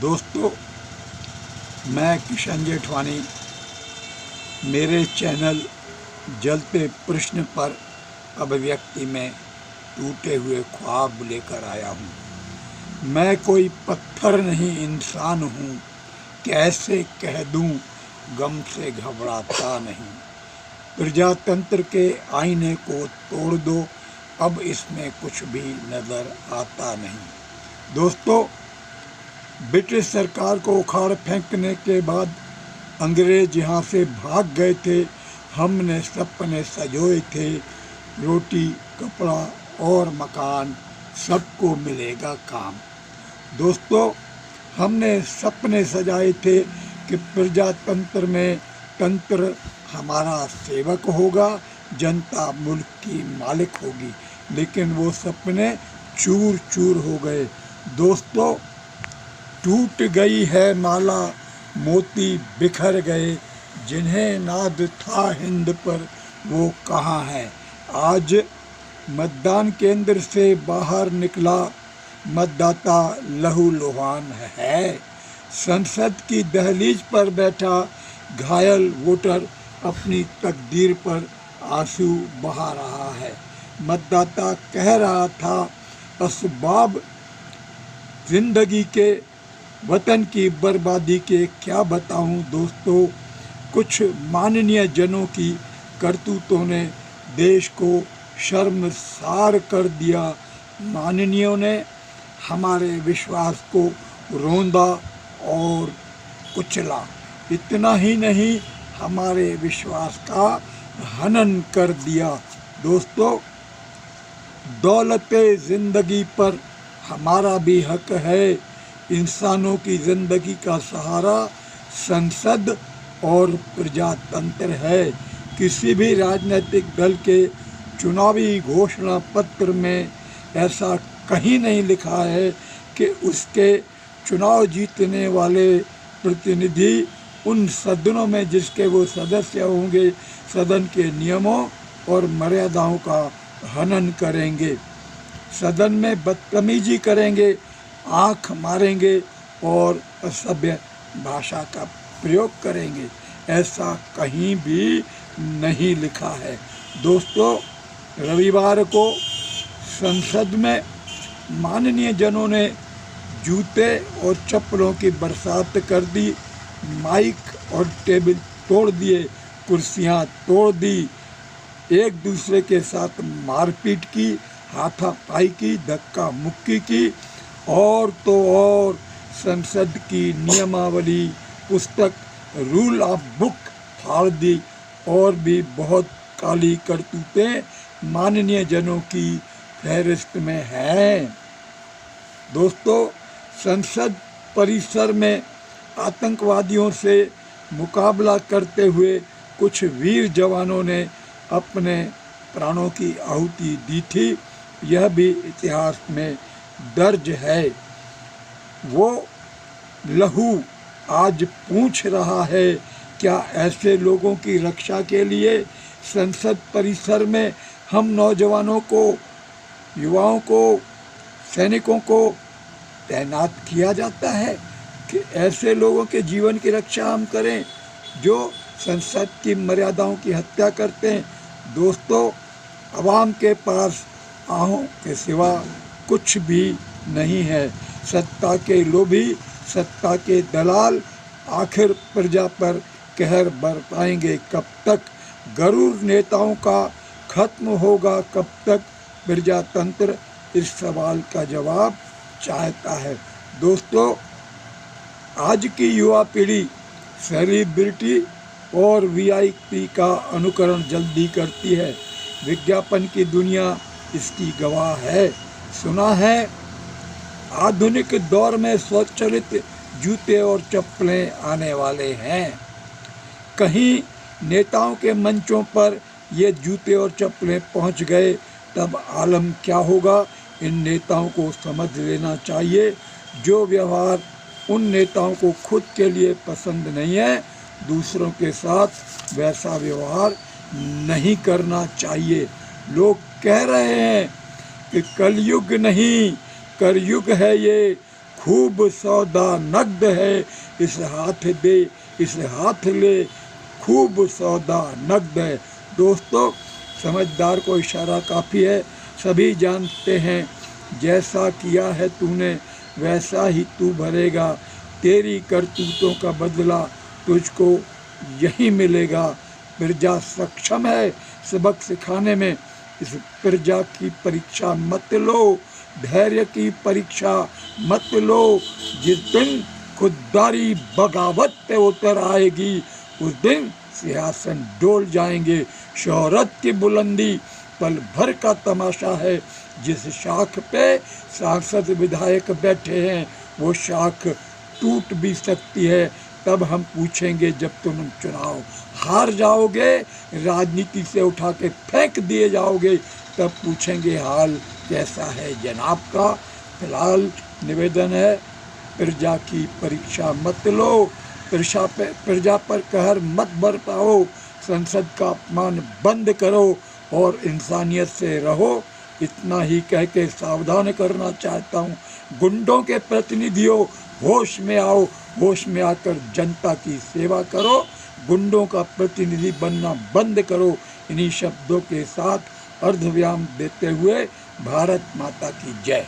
दोस्तों, मैं किशन जेठवानी मेरे चैनल जलते प्रश्न पर अभिव्यक्ति में टूटे हुए ख्वाब लेकर आया हूँ। मैं कोई पत्थर नहीं इंसान हूँ, कैसे कह दूँ गम से घबराता नहीं। प्रजातंत्र के आईने को तोड़ दो, अब इसमें कुछ भी नज़र आता नहीं। दोस्तों, ब्रिटिश सरकार को उखाड़ फेंकने के बाद अंग्रेज यहाँ से भाग गए थे। हमने सपने सजोए थे, रोटी कपड़ा और मकान, सबको मिलेगा काम। दोस्तों, हमने सपने सजाए थे कि प्रजातंत्र में तंत्र हमारा सेवक होगा, जनता मुल्क की मालिक होगी, लेकिन वो सपने चूर चूर हो गए। दोस्तों, टूट गई है माला, मोती बिखर गए, जिन्हें नाद था हिंद पर वो कहाँ है। आज मतदान केंद्र से बाहर निकला मतदाता लहूलुहान है। संसद की दहलीज पर बैठा घायल वोटर अपनी तकदीर पर आंसू बहा रहा है। मतदाता कह रहा था, असबाब जिंदगी के वतन की बर्बादी के क्या बताऊं। दोस्तों, कुछ माननीय जनों की करतूतों ने देश को शर्मसार कर दिया। माननीयों ने हमारे विश्वास को रौंदा और कुचला। इतना ही नहीं, हमारे विश्वास का हनन कर दिया। दोस्तों, दौलते ज़िंदगी पर हमारा भी हक है। इंसानों की ज़िंदगी का सहारा संसद और प्रजातंत्र है। किसी भी राजनीतिक दल के चुनावी घोषणा पत्र में ऐसा कहीं नहीं लिखा है कि उसके चुनाव जीतने वाले प्रतिनिधि उन सदनों में जिसके वो सदस्य होंगे, सदन के नियमों और मर्यादाओं का हनन करेंगे, सदन में बदतमीजी करेंगे, आँख मारेंगे और असभ्य भाषा का प्रयोग करेंगे। ऐसा कहीं भी नहीं लिखा है। दोस्तों, रविवार को संसद में माननीय जनों ने जूते और चप्पलों की बरसात कर दी, माइक और टेबल तोड़ दिए, कुर्सियां तोड़ दी, एक दूसरे के साथ मारपीट की, हाथापाई की, धक्का मुक्की की, और तो और संसद की नियमावली पुस्तक रूल ऑफ बुक फाड़ दी। और भी बहुत काली करतूतें माननीय जनों की फहरिस्त में हैं। दोस्तों, संसद परिसर में आतंकवादियों से मुकाबला करते हुए कुछ वीर जवानों ने अपने प्राणों की आहुति दी थी। यह भी इतिहास में दर्ज है। वो लहू आज पूछ रहा है, क्या ऐसे लोगों की रक्षा के लिए संसद परिसर में हम नौजवानों को, युवाओं को, सैनिकों को तैनात किया जाता है कि ऐसे लोगों के जीवन की रक्षा हम करें जो संसद की मर्यादाओं की हत्या करते हैं। दोस्तों, अवाम के पास आहों के सिवा कुछ भी नहीं है। सत्ता के लोभी, सत्ता के दलाल आखिर प्रजा पर कहर बरपाएंगे कब तक। गरूर नेताओं का खत्म होगा कब तक। प्रजातंत्र इस सवाल का जवाब चाहता है। दोस्तों, आज की युवा पीढ़ी सेलिब्रिटी और वीआईपी का अनुकरण जल्दी करती है। विज्ञापन की दुनिया इसकी गवाह है। सुना है, आधुनिक दौर में स्वचालित जूते और चप्पलें आने वाले हैं। कहीं नेताओं के मंचों पर ये जूते और चप्पलें पहुंच गए, तब आलम क्या होगा। इन नेताओं को समझ लेना चाहिए, जो व्यवहार उन नेताओं को खुद के लिए पसंद नहीं है, दूसरों के साथ वैसा व्यवहार नहीं करना चाहिए। लोग कह रहे हैं कि कलयुग नहीं करयुग है ये, खूब सौदा नगद है, इस हाथ दे इस हाथ ले, खूब सौदा नगद है। दोस्तों, समझदार को इशारा काफ़ी है। सभी जानते हैं जैसा किया है तूने वैसा ही तू भरेगा, तेरी करतूतों का बदला तुझको यही मिलेगा। प्रजा सक्षम है सबक सिखाने में, इस प्रजा की परीक्षा मत लो, धैर्य की परीक्षा मत लो। जिस दिन खुददारी बगावत पे उतर आएगी, उस दिन सिंहासन डोल जाएंगे। शोहरत की बुलंदी पल भर का तमाशा है, जिस शाख पे सांसद विधायक बैठे हैं वो शाख टूट भी सकती है। तब हम पूछेंगे जब तुम चुनाव हार जाओगे, राजनीति से उठा के फेंक दिए जाओगे, तब पूछेंगे हाल कैसा है जनाब का। फिलहाल निवेदन है, प्रजा की परीक्षा मत लो, प्रजा पर कहर मत बरपाओ, संसद का अपमान बंद करो और इंसानियत से रहो। इतना ही कह के सावधान करना चाहता हूँ। गुंडों के प्रतिनिधियों, होश में आओ, होश में आकर जनता की सेवा करो, गुंडों का प्रतिनिधि बनना बंद करो। इन्हीं शब्दों के साथ अर्धविराम देते हुए भारत माता की जय।